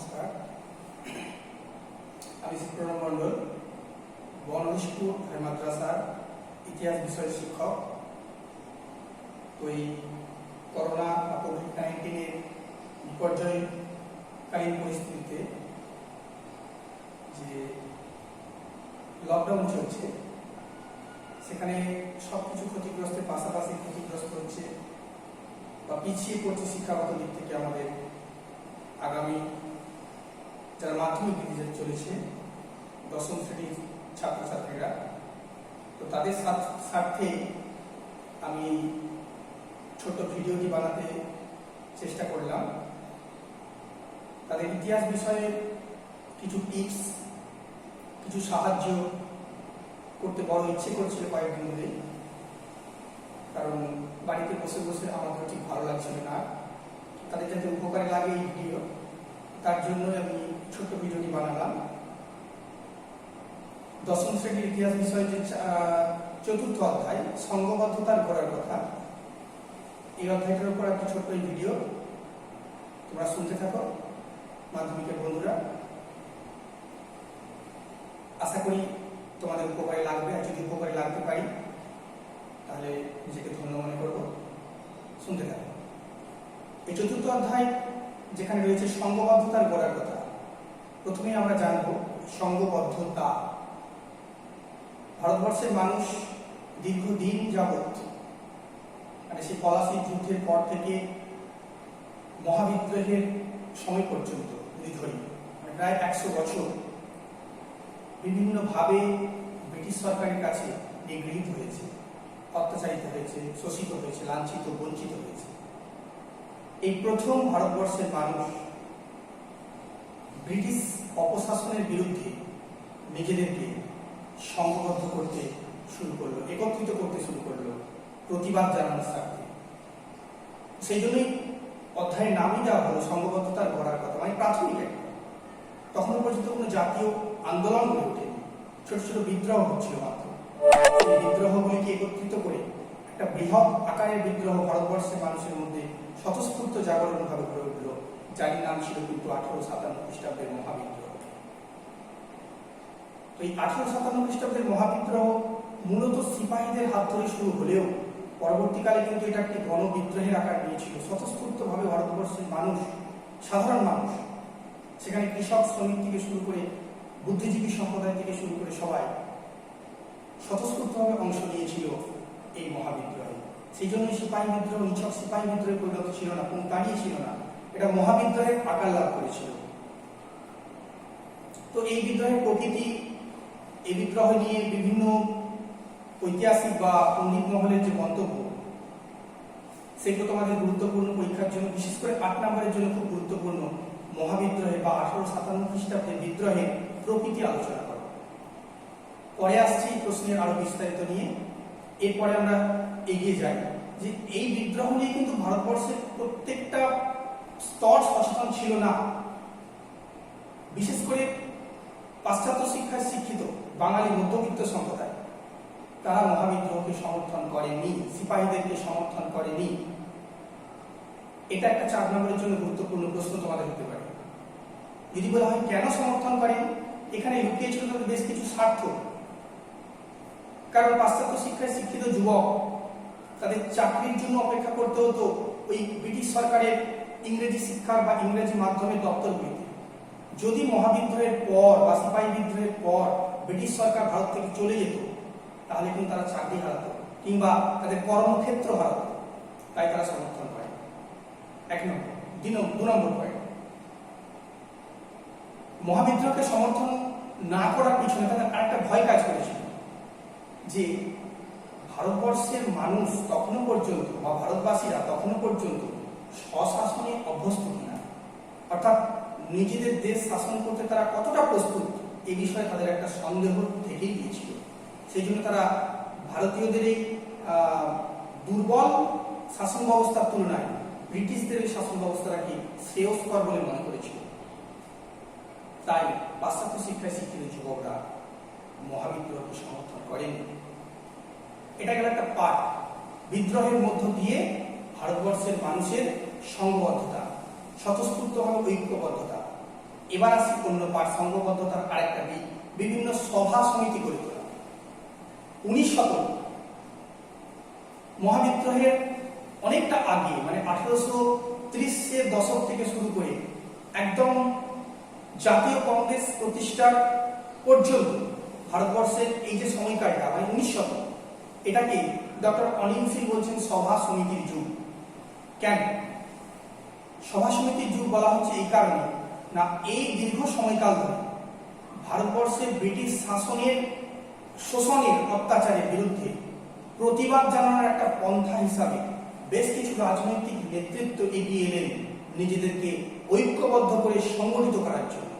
নমস্কার, আমি প্রণব মণ্ডল, বনবিষ্পুর মাদ্রাসার ইতিহাস বিষয়ের শিক্ষক। তো এই করোনা বা কোভিড-19-এর বিপর্যয়কালীন পরিস্থিতিতে যে লকডাউন চলছে, সেখানে সবকিছু ক্ষতিগ্রস্তের পাশাপাশি ক্ষতিগ্রস্ত হচ্ছে বা পিছিয়ে পড়ছে শিক্ষাগত দিক থেকে আমাদের আগামী যারা মাধ্যমিক দিতে চলেছে দশম শ্রেণীর ছাত্রছাত্রীরা। তো তাদের স্বার্থে আমি ছোট ভিডিওটি বানাতে চেষ্টা করলাম। তাদের ইতিহাস বিষয়ে কিছু টিপস, কিছু সাহায্য করতে বড় ইচ্ছে করছিল কয়েকদিন ধরে, কারণ বাড়িতে বসে বসে আমাদের ঠিক ভালো লাগছিল না। তাদের যাতে উপকারে লাগে এই ভিডিও, তার জন্য আমি ছোট্ট ভিডিওটি বানালাম। দশম শ্রেণীর ইতিহাস বিষয়ে যে চতুর্থ অধ্যায় সংঘবদ্ধতার গড়ার কথা, এই অধ্যায়টার উপর একটি ছোট্ট এই ভিডিও তোমরা শুনতে থাকো মাধ্যমিকের বন্ধুরা। আশা করি তোমাদের উপকারে লাগবে, আর যদি উপকারে লাগতে পারি তাহলে নিজেকে ধন্য মনে করবো। শুনতে থাকো। এই চতুর্থ অধ্যায় যেখানে রয়েছে সংঘবদ্ধতার গড়ার কথা, প্রথমেই আমরা জানব সংঘবদ্ধতা। ভারতবর্ষের মানুষ দীর্ঘদিন যাবৎ, মানে সেই পলাশীর যুদ্ধের পর থেকে মহাবিদ্রোহের সময় পর্যন্ত যদি ধরি, মানে প্রায় 100 বছর বিভিন্নভাবে ব্রিটিশ সরকারের কাছে নিগৃহীত হয়েছে, অত্যাচারিত হয়েছে, শোষিত হয়েছে, লাঞ্ছিত, বঞ্চিত হয়েছে। এই প্রথম ভারতবর্ষের মানুষ ব্রিটিশ অপশাসনের বিরুদ্ধে নিজেদেরকে সংঘবদ্ধ করতে শুরু করলো, একত্রিত করতে শুরু করলো প্রতিবাদ জানানোর স্বার্থে। সেই জন্যই অধ্যায়ের নামই দেওয়া হলো সংঘবদ্ধতার গড়ার কথা, মানে প্রাথমিক একটা। তখনও পর্যন্ত কোনো জাতীয় আন্দোলন গড়ে ওঠেনি, ছোট ছোট বিদ্রোহ হচ্ছিল মাত্র। এই বিদ্রোহগুলিকে একত্রিত করে একটা বৃহৎ আকারের বিদ্রোহ ভারতবর্ষের মানুষের মধ্যে স্বতঃস্ফূর্ত জাগরণ ভাবে গড়ে উঠল, যার নাম ছিল কিন্তু 1857 খ্রিস্টাব্দের মহাবিদ্রোহ। তো এই 1857 খ্রিস্টাব্দের মহাবিদ্রোহ মূলত সিপাহীদের হাত ধরে শুরু হলেও পরবর্তীকালে কিন্তু এটা একটি গণবিদ্রোহের আকার নিয়েছিল। স্বতঃস্ফূর্ত ভাবে ভারতবর্ষের মানুষ, সাধারণ মানুষ, সেখানে কৃষক, শ্রমিক থেকে শুরু করে বুদ্ধিজীবী সম্প্রদায় থেকে শুরু করে সবাই স্বতঃস্ফূর্তভাবে অংশ নিয়েছিল এই মহাবিদ্রোহে। সেই জন্য সিপাহী বিদ্রোহ নিছক সিপাহী বিদ্রোহে পরিণত ছিল না, কোন দাঁড়িয়ে ছিল না, এটা মহাবিদ্রোহের আকার লাভ করেছিল। তো এই বিদ্রোহের প্রকৃতি, এই বিদ্রোহ নিয়ে বিভিন্ন ঐতিহাসিক বা পণ্ডিত মহলের যে মন্তব্য, সেগুলো তোমাদের গুরুত্বপূর্ণ পরীক্ষার জন্য, বিশেষ করে 8 নম্বরের জন্য খুব গুরুত্বপূর্ণ। মহাবিদ্রোহে বা 1857 খ্রিস্টাব্দের বিদ্রোহের প্রকৃতি আলোচনা করো। পরে আসছি প্রশ্নের আরো বিস্তারিত নিয়ে। এরপরে আমরা এগিয়ে যাই যে এই বিদ্রোহ নিয়ে কিন্তু ভারতবর্ষের প্রত্যেকটা স্তর সচেতন ছিল না। বিশেষ করে পাশ্চাত্য শিক্ষায় শিক্ষিত বাঙালি মধ্যবিত্ত সম্প্রদায়, তারা মহাবিদ্রোহকে সমর্থন করেনি, সিপাহীদেরকে সমর্থন করেনি। এটা একটা 4 নম্বরের জন্য গুরুত্বপূর্ণ প্রশ্ন তোমাদের হতে পারে। যদি বলা হয় কেন সমর্থন করেন, এখানে লুকিয়ে ছিল বেশ কিছু স্বার্থ। কারণ পাশ্চাত্য শিক্ষায় শিক্ষিত যুবক, তাদের চাকরির জন্য অপেক্ষা করতে হতো ওই ব্রিটিশ সরকারের ইংরেজি শিক্ষার বা ইংরেজি মাধ্যমের দপ্তরগুলিতে। যদি মহাবিদ্রোহের পর বা সিপাহী বিদ্রোহের পর ব্রিটিশ সরকার ভারত থেকে চলে যেত, তাহলে কিন্তু তারা চাকরি হারাতো কিংবা তাদের কর্মক্ষেত্র হারাতো। তাই তারা সমর্থন করে। 1 নম্বর। 2 নম্বর পয়েন্ট, মহাবিদ্রোহকে সমর্থন না করার পিছনে তাদের আরেকটা ভয় কাজ করেছিল যে ভারতবর্ষের মানুষ তখনও পর্যন্ত বা ভারতবাসীরা তখনও পর্যন্ত স্বশাসনে অভ্যস্ত কিনা, অর্থাৎ নিজেদের দেশ শাসন করতে তারা কতটা প্রস্তুত, এই বিষয়ে তাদের একটা সন্দেহ থেকেই গিয়েছিল। সেই জন্য তারা ভারতীয়দের এই দুর্বল শাসন ব্যবস্থার তুলনায় ব্রিটিশদের এই শাসন ব্যবস্থাটাকে শ্রেয়স্কর বলে মনে করেছিল। তাই পাশ্চাত্য শিক্ষায় শিক্ষিত যুবকরা মহাবিদ্রোহকে সমর্থন করেন। এটা গেল একটা পার্ট, বিদ্রোহের মধ্য দিয়ে ভারতবর্ষের মানুষের সংঘবদ্ধতা, স্বতঃস্ফূর্তভাবে ঐক্যবদ্ধতা। এবার আসি অন্য পাঠ, সংঘবদ্ধতার আরেকটা দিক, বিভিন্ন সভা সমিতি গড়ে তোলা। 19 শতক, মহাবিদ্রোহের অনেকটা আগে, মানে 1830-এর দশক থেকে শুরু করে একদম জাতীয় কংগ্রেস প্রতিষ্ঠার পর্যন্ত ভারতবর্ষের এই যে সময়কালটা, মানে 19 শতক, এটাকে ডক্টর অনিল সিং বলছেন সভা সমিতির যুগ। কেন সভা সমিতির যুগ বলা হচ্ছে? এই কারণে না, এই দীর্ঘ সময়কাল ধরে ভারতবর্ষে ব্রিটিশ শাসনের, শোষণের, অত্যাচারের বিরুদ্ধে প্রতিবাদ জানানোর একটা পন্থা হিসাবে বেশ কিছু রাজনৈতিক নেতৃত্ব এগিয়ে এলেন নিজেদেরকে ঐক্যবদ্ধ করে সংগঠিত করার জন্য।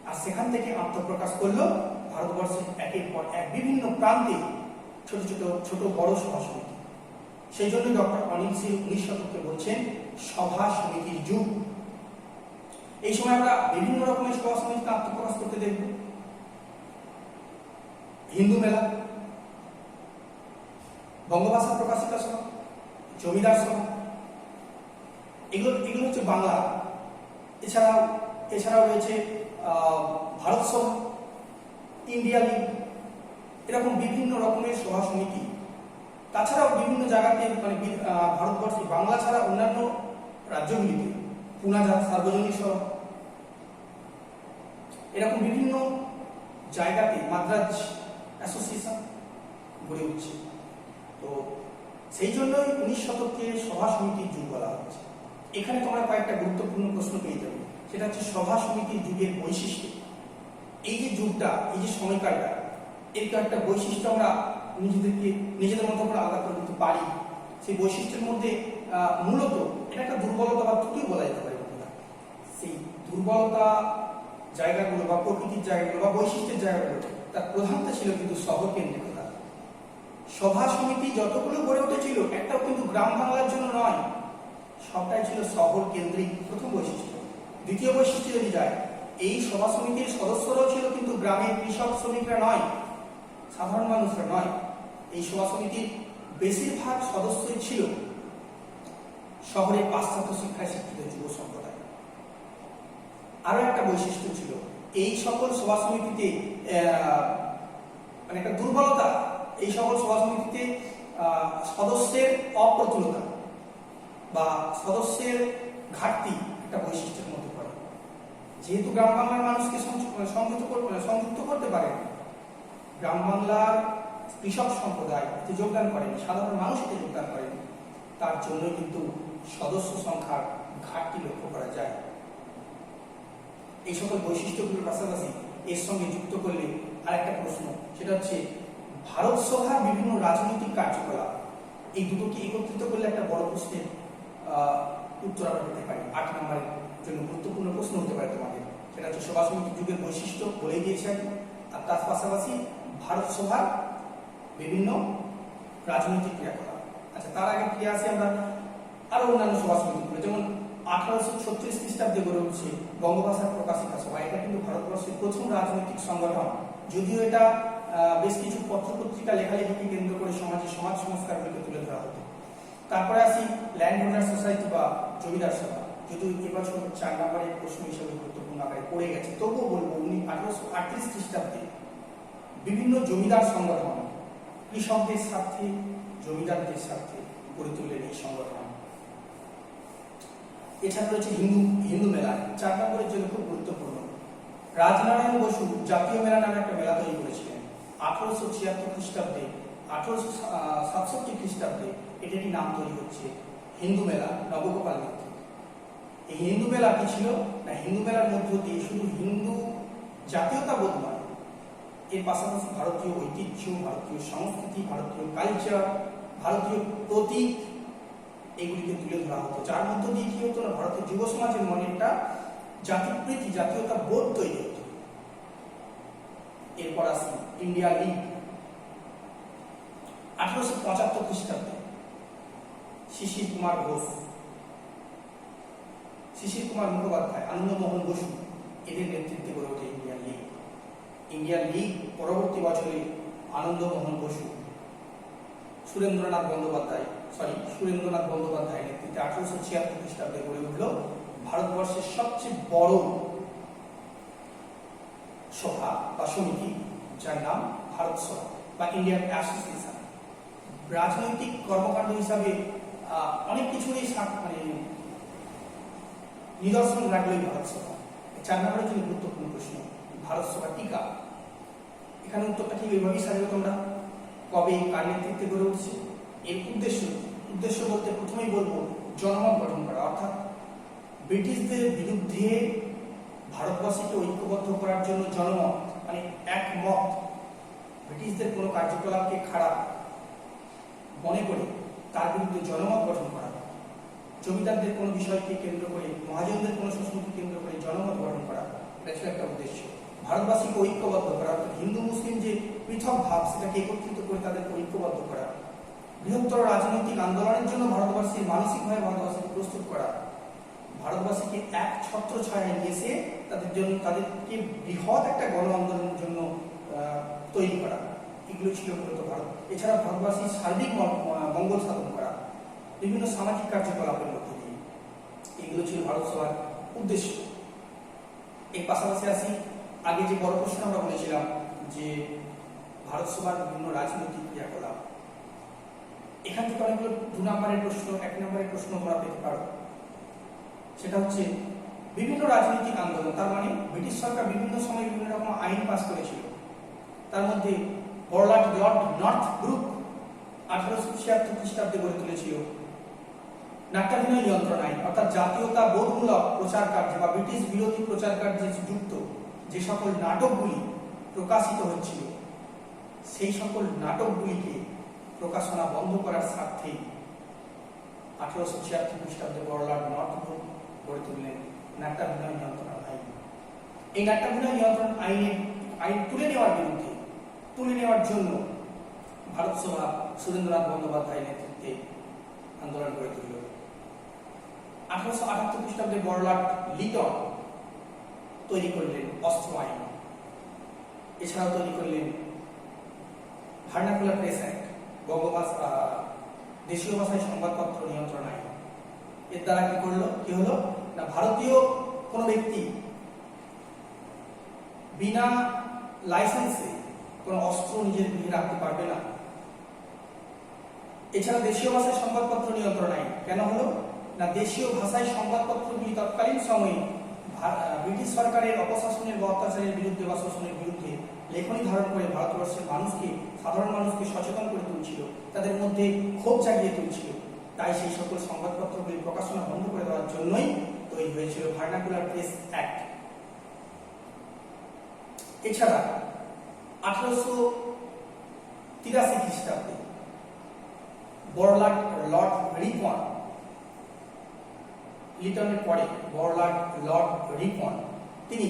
আর সেখান থেকে আত্মপ্রকাশ করলো ভারতবর্ষের একের পর এক বিভিন্ন প্রান্তে ছোট বড় সভা সমিতি। সেই জন্য ডক্টর অনিল সিং 19 শতকে বলছেন সভা সমিতির যুগ। এই সময় আমরা বিভিন্ন রকমের সভা সমিতিকে আত্মপ্রকাশ করতে দেখব। হিন্দু মেলা, বঙ্গভাষা প্রকাশিকা সভা, জমিদার সভা, এগুলো হচ্ছে বাংলা। এছাড়াও রয়েছে ভারত সভা, ইন্ডিয়া লীগ, এরকম বিভিন্ন রকমের সভা সমিতি। তাছাড়াও বিভিন্ন জায়গাতে, মানে ভারতবর্ষে বাংলা ছাড়া অন্যান্য রাজ্যগুলিতে পুনাজা, সার্বজনীন সভা, এরকম বিভিন্ন জায়গাতে মাদ্রাজ অ্যাসোসিয়েশন গড়ে উঠছে। তো সেই জন্যই 19 শতককে সভা সমিতির যুগ বলা হচ্ছে। এখানে তোমরা কয়েকটা গুরুত্বপূর্ণ প্রশ্ন পেয়ে যাবে, সেটা হচ্ছে সভা সমিতির যুগের বৈশিষ্ট্য। এই যে যুগটা, এই যে সময়কালটা, এর কয়েকটা বৈশিষ্ট্য আমরা নিজেদের মতো করে আলাদা করে নিতে পারি। সেই বৈশিষ্ট্যের মধ্যে মূলত এটা একটা দুর্বলতা বা ত্রুটি বলা যেতে পারে। সেই দুর্বলতা জায়গাগুলো বা প্রকৃতির জায়গাগুলো বা বৈশিষ্ট্যের জায়গাগুলো, তার প্রধানতা ছিল কিন্তু শহর কেন্দ্রিকতা। সভা সমিতি যতগুলো গড়ে উঠেছিল, একটাও কিন্তু গ্রাম বাংলার জন্য নয়, সবটাই ছিল শহর কেন্দ্রিক, প্রথম বৈশিষ্ট্য। দ্বিতীয় বৈশিষ্ট্য যদি যায়, এই সভা সমিতির সদস্যরাও ছিল কিন্তু গ্রামের কৃষক শ্রমিকরা নয়, সাধারণ মানুষরা নয়। এই সভা সমিতির বেশিরভাগ সদস্যই ছিল শহরের পাশ্চাত্য শিক্ষায় শিক্ষিত যুব সম্প্রদায়। আরো একটা বৈশিষ্ট্য ছিল, এই সকল সভা সমিতিতে মানে একটা দুর্বলতা, এই সকল সভা সমিতিতে সদস্যের অপ্রতুলতা বা সদস্যের ঘাটতি একটা বৈশিষ্ট্যের মধ্যে পড়ে। যেহেতু গ্রাম বাংলার মানুষকে সংযুক্ত করতে পারে, গ্রাম বাংলার কৃষক সম্প্রদায় এতে যোগদান করেন, সাধারণ মানুষ এতে যোগদান করেন, তার জন্য কিন্তু সদস্য সংখ্যার ঘাটতি লক্ষ্য করা যায়। এই সকল বৈশিষ্ট্যগুলোর পাশাপাশি এর সঙ্গে যুক্ত করলে আরেকটা প্রশ্ন, সেটা হচ্ছে ভারত সভার বিভিন্ন রাজনৈতিক কার্যকলাপ। এই দুটোকে একত্রিত করলে একটা বড় প্রশ্নের উত্তর আমরা পেতে পারি। 8 নম্বরের জন্য গুরুত্বপূর্ণ প্রশ্ন হতে পারে তোমাদের, সেটা হচ্ছে সভা সমিতির যুগের বৈশিষ্ট্য বলে দিয়েছে, আর তার পাশাপাশি ভারত সভার বিভিন্ন রাজনৈতিক ক্রিয়াকলাপ। আচ্ছা, তার আগে ফিরে আসি আমরা আরো অন্যান্য সভা সমিতিগুলো, যেমন 1836 খ্রিস্টাব্দে গড়ে উঠছে বঙ্গভাষা প্রকাশিকা সভা। এটা কিন্তু ভারতবর্ষের প্রথম রাজনৈতিক সংগঠন, যদিও এটা বেশ কিছু পত্রপত্রিকা লেখালেখিকে কেন্দ্র করে সমাজ সংস্কারগুলিকে তুলে ধরা হতো। তারপরে আসি ল্যান্ড হোল্ডার সোসাইটি বা জমিদার সভা, যদিও এবছর 4 নম্বরের প্রশ্ন হিসেবে গুরুত্বপূর্ণ আকারে পড়ে গেছে, তবুও বলবো 1838 খ্রিস্টাব্দে বিভিন্ন জমিদার সংগঠন কৃষকদের স্বার্থে, জমিদারদের স্বার্থে গড়ে তুললেন এই সংগঠন। এছাড়া রয়েছে হিন্দু মেলা, 4 নম্বরের জন্য খুব গুরুত্বপূর্ণ। রাজনারায়ণ বসু জাতীয় মেলা নামে একটা মেলা তৈরি করেছিলেন 1876 খ্রিস্টাব্দে। 1867 খ্রিস্টাব্দে এটারই নাম তৈরি হচ্ছে হিন্দু মেলা, নবগোপাল মিত্র। এই হিন্দু মেলা কি ছিল না, হিন্দু মেলার মধ্য দিয়ে শুধু হিন্দু জাতীয়তাবোধ নয়, এর পাশাপাশি ভারতীয় ঐতিহ্য, ভারতীয় সংস্কৃতি, ভারতীয় কালচার, ভারতীয় প্রতীক, এগুলিকে তুলে ধরা হতো, যার মধ্য দিয়ে কি হতো না, ভারতের যুব সমাজের মনে একটা জাতিপ্রীতি, জাতীয়তা বোধ তৈরি হতো। এরপর আসি ইন্ডিয়া লীগ। 1875 খ্রিস্টাব্দে শিশির কুমার ঘোষ, শিশির কুমার মুখোপাধ্যায়, আনন্দমোহন বসু, এদের নেতৃত্বে গড়ে ওঠে ইন্ডিয়া লীগ। ইন্ডিয়া লীগ পরবর্তী বছরে আনন্দমোহন বসু, সুরেন্দ্রনাথ বন্দ্যোপাধ্যায় নেতৃত্বে 1876 খ্রিস্টাব্দে গড়ে উঠল ভারতবর্ষের সবচেয়ে বড় বা সমিতি, যার নাম ভারত সভা বা ইন্ডিয়ান অ্যাসোসিয়েশন। রাজনৈতিক কর্মকাণ্ড হিসাবে অনেক কিছুরই মানে নিদর্শন রাখলো এই ভারত সভা। 4 নম্বরের জন্য গুরুত্বপূর্ণ প্রশ্ন, ভারত সভা টিকা। এখানে উত্তরটা ঠিক এইভাবেই সাজাবো তোমরা। কবে, কার নেতৃত্বে গড়ে উঠছে, এর উদ্দেশ্য বলতে প্রথমেই বলবো জনমত গঠন করা, অর্থাৎ ব্রিটিশদের বিরুদ্ধে ভারতবাসীকে ঐক্যবদ্ধ করার জন্য জনমত মানে একমত, ব্রিটিশদের কোনো কার্যকলাপকে খারাপ মনে করে তার বিরুদ্ধে জনমত গঠন করা, জমিদারদের কোনো বিষয়কে কেন্দ্র করে, মহাজনদের কোনো শোষণকে কেন্দ্র করে জনমত গঠন করা, এটা ছিল একটা উদ্দেশ্য। ভারতবাসীকে ঐক্যবদ্ধ করা, অর্থাৎ হিন্দু মুসলিম যে পৃথক ভাব সেটাকে একত্রিত করে তাদেরকে ঐক্যবদ্ধ করা, বৃহত্তর রাজনৈতিক আন্দোলনের জন্য ভারতবাসীর মানসিকভাবে ভারতবাসীকে প্রস্তুত করা, ভারতবাসীকে এক ছত্র ছায়ায় নিয়ে এসে তাদেরকে বৃহৎ একটা গণ আন্দোলনের জন্য তৈরি করা, এগুলো ছিল মূলত ভারত। এছাড়া ভারতবাসীর সার্বিক মঙ্গল সাধন করা বিভিন্ন সামাজিক কার্যকলাপের মধ্যে দিয়ে, এগুলো ছিল ভারত সভার উদ্দেশ্য। এর পাশাপাশি আসি, আগে যে বড় প্রশ্ন আমরা বলেছিলাম যে ভারত সভার বিভিন্ন রাজনৈতিক ক্রিয়াকলাপ, এখান থেকে অনেকগুলো 2 নম্বরের প্রশ্ন, 1 নম্বরের প্রশ্ন তোমরা পেতে পারো। সেটা হচ্ছে বিভিন্ন রাজনৈতিক আন্দোলন, তার মানে ব্রিটিশ সরকার বিভিন্ন সময় বিভিন্ন রকম আইন পাস করেছিল। তার মধ্যে লর্ড নর্থ গ্রুপ 1876 খ্রিস্টাব্দে গড়ে তুলেছিল নাট্যাভিনয় নিয়ন্ত্রণ আইন, অর্থাৎ জাতীয়তা বোধমূলক প্রচার কার্যে বা ব্রিটিশ বিরোধী প্রচার কার্যে যুক্ত যে সকল নাটকগুলি প্রকাশিত হচ্ছিল সেই সকল নাটকগুলিকে প্রকাশনা বন্ধ করার স্বার্থে 1876 খ্রিস্টাব্দে লর্ড নর্থ গ্রুপ গড়ে তুললেন নাট্যাভিনয় নিয়ন্ত্রণ আইন। এই নাট্যাভিনয় নিয়ন্ত্রণ আইন তুলে নেওয়ার জন্য ভারত সভা সুরেন্দ্রনাথ বন্দ্যোপাধ্যায়ের নেতৃত্বে আন্দোলন গড়ে তুলল। 1878 খ্রিস্টাব্দে লর্ড লিটন তৈরি করলেন অস্ত্র আইন, এছাড়াও তৈরি করলেন ভার্নাকুলার প্রেস অ্যাক্ট, বঙ্গভাষা দেশীয় ভাষায় সংবাদপত্র নিয়ন্ত্রণ আইন। এর দ্বারা কি হলো না, ভারতীয় কোনো ব্যক্তি বিনা লাইসেন্সে কোনো অস্ত্র নিজের গৃহে রাখতে পারবে না। এছাড়া দেশীয় ভাষায় সংবাদপত্র নিয়ন্ত্রণ আইন কেন হলো না, দেশীয় ভাষায় সংবাদপত্রগুলি তৎকালীন সময়ে ব্রিটিশ সরকারের অপশাসনের বা অত্যাচারের বিরুদ্ধে বা শোষণের বিরুদ্ধে লেখনী ধারণ করে ভারতবর্ষের সাধারণ মানুষকে সচেতন করে তুলছিল, তাদের মধ্যে ক্ষোভ জাগিয়ে তুলছিল। তাই সেই সকল সংবাদপত্রগুলি প্রকাশনা বন্ধ করে দেওয়ার জন্যই তৈরি হয়েছিল ভার্নাকুলার প্রেস অ্যাক্ট। এছাড়া 1883 খ্রিস্টাব্দে লর্ড রিপন, লিটনের পরে লর্ড রিপন, তিনি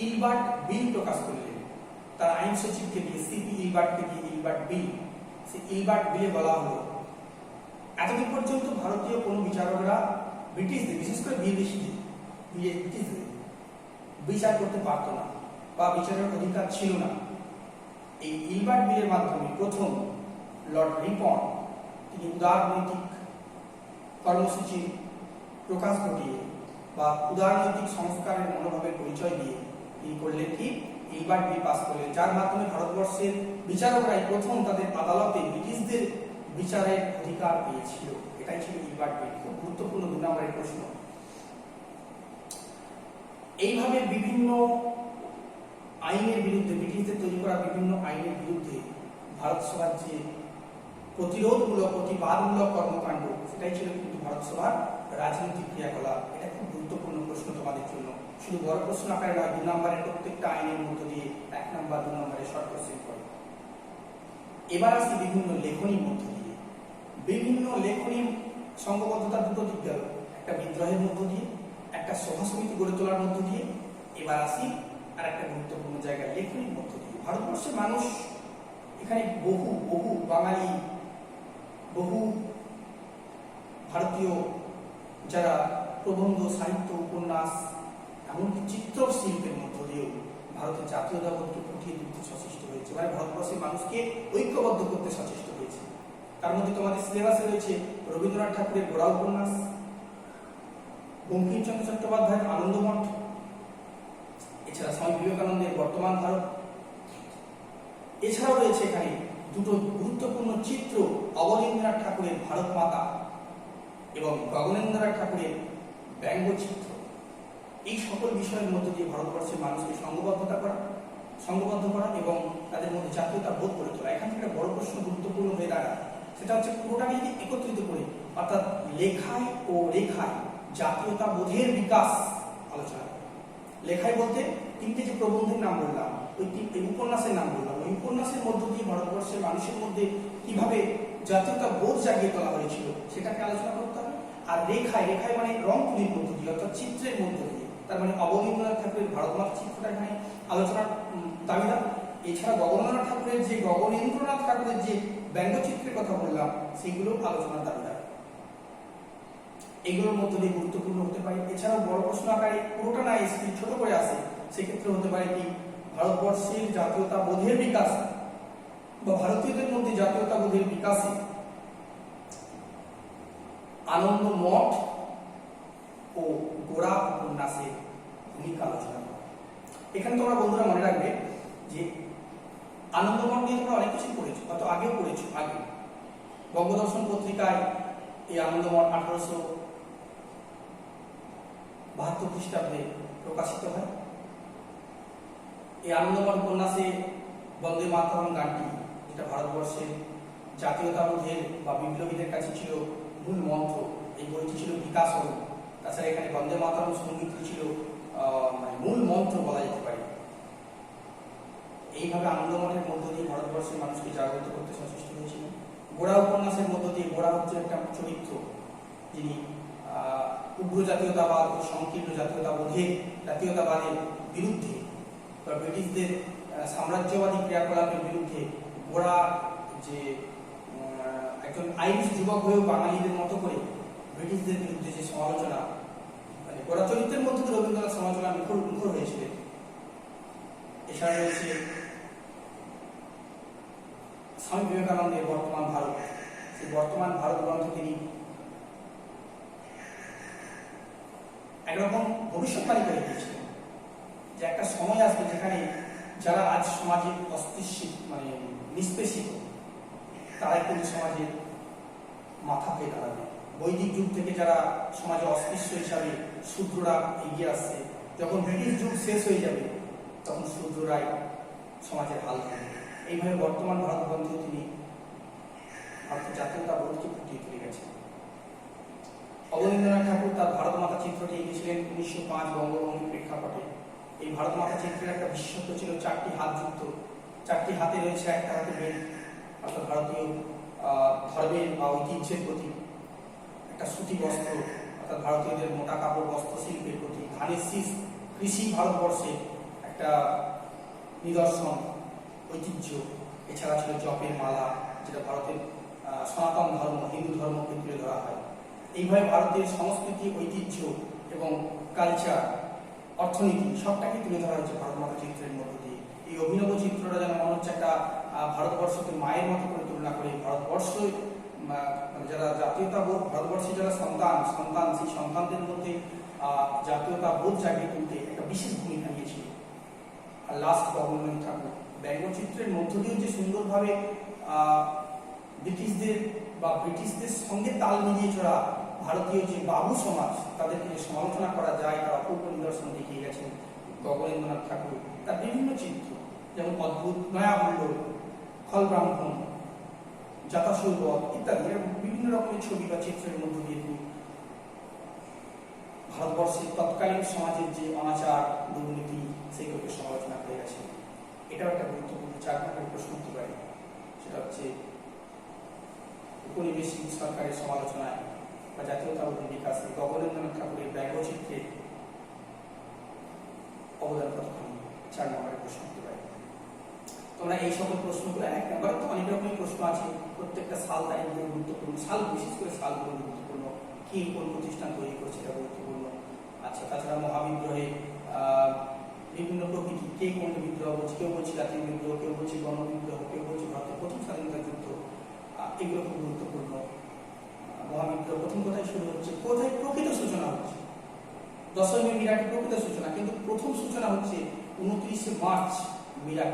ইলবার্ট বিল প্রকাশ করলেন। তার আইন সচিবকে দিয়ে, সিপি ইলবার্টকে দিয়ে ইলবার্ট বিল। সেই ইলবার্ট বিলে বলা হলো এতদিন পর্যন্ত ভারতীয় কোন বিচারকরা ব্রিটিশদের, বিশেষ করে ব্রিটিশদের বিচার করতে পারত না বা বিচারের অধিকার ছিল না। এই ইলবার্ট বিলের মাধ্যমে প্রথম লর্ড রিপন তিনি উদারনৈতিক কর্মসূচির প্রকাশ ঘটিয়ে বা উদারনৈতিক সংস্কারের মনোভাবের পরিচয় দিয়ে তিনি করলেন কি, ইলবার্ট বিল পাস করলেন, যার মাধ্যমে ভারতবর্ষের বিচারকরাই প্রথম তাদের আদালতে ব্রিটিশদের বিচারের অধিকার পেয়েছিল। এটাই ছিল ইলবার্ট বিল। খুব গুরুত্বপূর্ণ 2 নম্বরের প্রশ্ন। এইভাবে বিভিন্ন আইনের বিরুদ্ধে, ব্রিটিশদের তৈরি করা বিভিন্ন আইনের বিরুদ্ধে ভারত সভার যে প্রতিরোধমূলক, প্রতিবাদমূলক কর্মকাণ্ড, সেটাই ছিল কিন্তু ভারত সভার রাজনৈতিক ক্রিয়াকলাপ। এটা খুব গুরুত্বপূর্ণ প্রশ্ন তোমাদের জন্য। শুধু বড় প্রশ্ন আকারে নয়, 2 নম্বরের প্রত্যেকটা আইনের মধ্য দিয়ে 1 নম্বর 2 নম্বরের শর্ট কোশ্চেন করে। এবার আসি বিভিন্ন লেখনীর মধ্য দিয়ে। বিভিন্ন লেখনী সংঘবদ্ধতার 2টো দিক গেল, একটা বিদ্রোহের মধ্য দিয়ে, একটা সভা সমিতি গড়ে তোলার মধ্য দিয়ে। এবার আসি আর একটা গুরুত্বপূর্ণ জায়গায়, লেখনীর মধ্য দিয়ে। ভারতবর্ষের মানুষ, এখানে বহু বাঙালি, বহু ভারতীয় যারা প্রবন্ধ, সাহিত্য, উপন্যাস, এমনকি চিত্রশিল্পের মধ্য দিয়েও ভারতের জাতীয়তাবোধকে ফুটিয়ে তুলতে সচেষ্ট হয়েছে, মানে ভারতবর্ষের মানুষকে ঐক্যবদ্ধ করতে সচেষ্ট হয়েছে। তার মধ্যে তোমাদের সিলেবাসে রয়েছে রবীন্দ্রনাথ ঠাকুরের গোড়া উপন্যাস, বঙ্কিমচন্দ্র চট্টোপাধ্যায়ের আনন্দমঠ, এছাড়া স্বামী বিবেকানন্দের বর্তমান ভারত, এছাড়াও রয়েছে এখানে দুটো গুরুত্বপূর্ণ চিত্র, অবনীন্দ্রনাথ ঠাকুরের ভারত মাতা এবং গগনেন্দ্রনাথ ঠাকুরের ব্যঙ্গচিত্র। এই সকল বিষয়ের মধ্যে দিয়ে ভারতবর্ষের মানুষকে সংঘবদ্ধ করা এবং তাদের মধ্যে জাতীয়তা বোধ করে তোলা। এখান থেকে একটা বড় প্রশ্ন গুরুত্বপূর্ণ হয়ে দাঁড়ায়, সেটা হচ্ছে পুরোটাকে যদি একত্রিত করে অর্থাৎ লেখায় ও রেখায় জাতীয়তা বোধের বিকাশ আলোচনা করে। লেখায় বলতে তিনটে যে প্রবন্ধের নাম বললাম, ওই উপন্যাসের নাম বললাম, ওই উপন্যাসের মধ্য দিয়ে ভারতবর্ষের মানুষের মধ্যে কিভাবে জাতীয়তা বোধ জাগিয়ে তোলা হয়েছিল সেটাকে আলোচনা করতে হবে। আর রেখায় মানে রং তুলির মধ্য দিয়ে অর্থাৎ চিত্রের মধ্য দিয়ে, তার মানে অবনীন্দ্রনাথ ঠাকুরের ভারত মাতা চিত্রটা এখানে আলোচনার দাবিদার। এছাড়া গগনেন্দ্রনাথ ঠাকুরের যে ব্যঙ্গচিত্রের কথা বললাম সেগুলো আলোচনার দাবিদার। এগুলোর মধ্যে দিয়ে গুরুত্বপূর্ণ হতে পারে। এছাড়াও বড় প্রশ্ন আকারে পুরোটা না এসে ছোট করে আসে, সেক্ষেত্রে হতে পারে কি ভারতবর্ষের জাতীয়তা বোধের বিকাশ বা ভারতীয়দের মধ্যে জাতীয়তা বোধের বিকাশে আনন্দ মঠ ও গোড়া উপন্যাসের ভূমিকা আলোচনা করা। এখানে তোমরা বন্ধুরা মনে রাখবে যে আনন্দ মঠ নিয়ে তোমরা অনেক কিছু পড়েছো, হয়তো আগেও পড়েছো। আগে বঙ্গদর্শন পত্রিকায় এই আনন্দ মঠ 1872 খ্রিস্টাব্দে প্রকাশিত হয়। এই আনন্দমঠ উপন্যাসে বন্দে মাতরম গানটি, যেটা ভারতবর্ষের জাতীয়তাবোধের বা বিপ্লবীদের কাছে ছিল মূল মন্ত্র, এই বইটি ছিল বিকাশ হল। তাছাড়া এখানে বন্দে মাতরম সঙ্গীতটি ছিল মূল মন্ত্র বলা যেতে পারে। এইভাবে আনন্দমঠের মধ্য দিয়ে ভারতবর্ষের মানুষকে জাগ্রত করতে সচেষ্ট হয়েছিল। গোড়া উপন্যাসের মধ্য দিয়ে, গোড়া হচ্ছে একটা চরিত্র যিনি উগ্র জাতীয়তাবাদ ও সংকীর্ণ জাতীয়তাবাদের বিরুদ্ধে বা ব্রিটিশদের সাম্রাজ্যবাদী ক্রিয়াকলাপের বিরুদ্ধে গোড়া যে একজন আইরিশ যুবক হয়েও বাঙালিদের মতো করে ব্রিটিশদের বিরুদ্ধে যে সমালোচনা, মানে গোড়া চরিত্রের মধ্যে দিয়ে রবীন্দ্রনাথ সমালোচনা মুখর হয়েছিলেন। এছাড়া রয়েছে স্বামী বিবেকানন্দের বর্তমান ভারত। সেই বর্তমান ভারত গ্রন্থে তিনি একরকম ভবিষ্যৎবাণী করে দিয়েছিলেন যে একটা সময় আসবে যেখানে যারা আজ সমাজে নিষ্পেষিত, তারাই কিন্তু সমাজের মাথা পেয়ে দাঁড়াবে। বৈদিক যুগ থেকে যারা সমাজে অস্পৃশ্য হিসাবে শূদ্ররা এগিয়ে আসছে, যখন ব্রিটিশ যুগ শেষ হয়ে যাবে তখন শূদ্ররাই সমাজের হাল ধরবে। এইভাবে বর্তমান ভারত গ্রন্থে তিনি ভারতের জাতীয়তাবোধকে ফুটিয়ে তুলে গেছেন। অবনীন্দ্রনাথ ঠাকুর তার ভারত মাতা চিত্রটি এঁকেছিলেন 1905 বঙ্গভঙ্গের প্রেক্ষাপটে। এই ভারত মাতা চিত্রের একটা বিশেষত্ব ছিল 4টি হাত যুক্ত। 4টি হাতে রয়েছে, একটা হাতে বেল অর্থাৎ ভারতীয় ধর্মের বা ঐতিহ্যের প্রতি, একটা সুতি বস্ত্র অর্থাৎ ভারতীয়দের মোটা কাপড় বস্ত্র শিল্পের প্রতি, ধানের শীষ কৃষি ভারতবর্ষের একটা নিদর্শন ঐতিহ্য। এছাড়া ছিল জপের মালা, যেটা ভারতের সনাতন ধর্ম হিন্দু ধর্মকে তুলে ধরা হয়। এইভাবে ভারতের সংস্কৃতি, ঐতিহ্য এবং কালচার, অর্থনীতি সবটাকে তুলে ধরা হয়েছে ভারত মাতা চিত্রের মধ্য দিয়ে। এই অভিনব চিত্রটা যেন মনে হচ্ছে একটা ভারতবর্ষকে মায়ের মতো করে তুলনা করে ভারতবর্ষ যারা জাতীয়তাবোধ, ভারতবর্ষের যারা সন্তান সেই সন্তানদের মধ্যে জাতীয়তাবোধ জাগিয়ে তুলতে একটা বিশেষ ভূমিকা নিয়েছিল। আর লাস্ট গগনেন্দ্রনাথ ঠাকুর ব্যঙ্গচিত্রের মধ্য দিয়েও যে সুন্দরভাবে ব্রিটিশদের সঙ্গে তাল মিলিয়ে চলা ভারতীয় যে বাবু সমাজ, তাদেরকে যে সমালোচনা করা যায় তার অপূর্ব নিদর্শন দেখিয়ে গেছেন গগনেন্দ্রনাথ ঠাকুর। তার বিভিন্ন চিত্র যেমন অদ্ভুত, নয়াবল্ল, ফল ব্রাহ্মণ, যাতাশৈবত ইত্যাদি বিভিন্ন রকমের ছবি বা চিত্রের মধ্য দিয়ে তিনি ভারতবর্ষের তৎকালীন সমাজের যে অনাচার, দুর্নীতি সেগুলোকে সমালোচনা করে গেছেন। এটাও একটা গুরুত্বপূর্ণ 4 নম্বরের প্রশ্ন হতে পারে। সেটা হচ্ছে উপনিবেশিক সরকারের সমালোচনায় বা জাতীয়তাবোধের বিকাশে গগনেন্দ্রনাথ ঠাকুরের ব্যঙ্গচিত্রের অবদান কতখানি 4 নম্বরের প্রশ্ন হতে পারে। তোমরা এই সকল প্রশ্নগুলো 1 নম্বরে তো অনেক রকমের প্রশ্ন আছে, প্রত্যেকটা সাল তারিখগুলো গুরুত্বপূর্ণ, সাল বিশেষ করে সালগুলো গুরুত্বপূর্ণ, কি কোন প্রতিষ্ঠান তৈরি করছে এটা গুরুত্বপূর্ণ। আচ্ছা, তাছাড়া মহাবিদ্রোহে বিভিন্ন প্রকৃতি, কে কোন বিদ্রোহ বলছে, কেউ বলছে জাতীয় বিদ্রোহ, কেউ বলছে গণবিদ্রোহ, কেউ বলছে ভারতের প্রথম স্বাধীনতা যুদ্ধ, এগুলো খুব গুরুত্বপূর্ণ। মহাবিদ্রোহ প্রথম কোথায় শুরু হচ্ছে, কোথায় প্রকৃত সূচনা হচ্ছে, 10ই মে মিরাটের প্রকৃত সূচনা, কিন্তু প্রথম সূচনা হচ্ছে 29শে মার্চ মিরাট।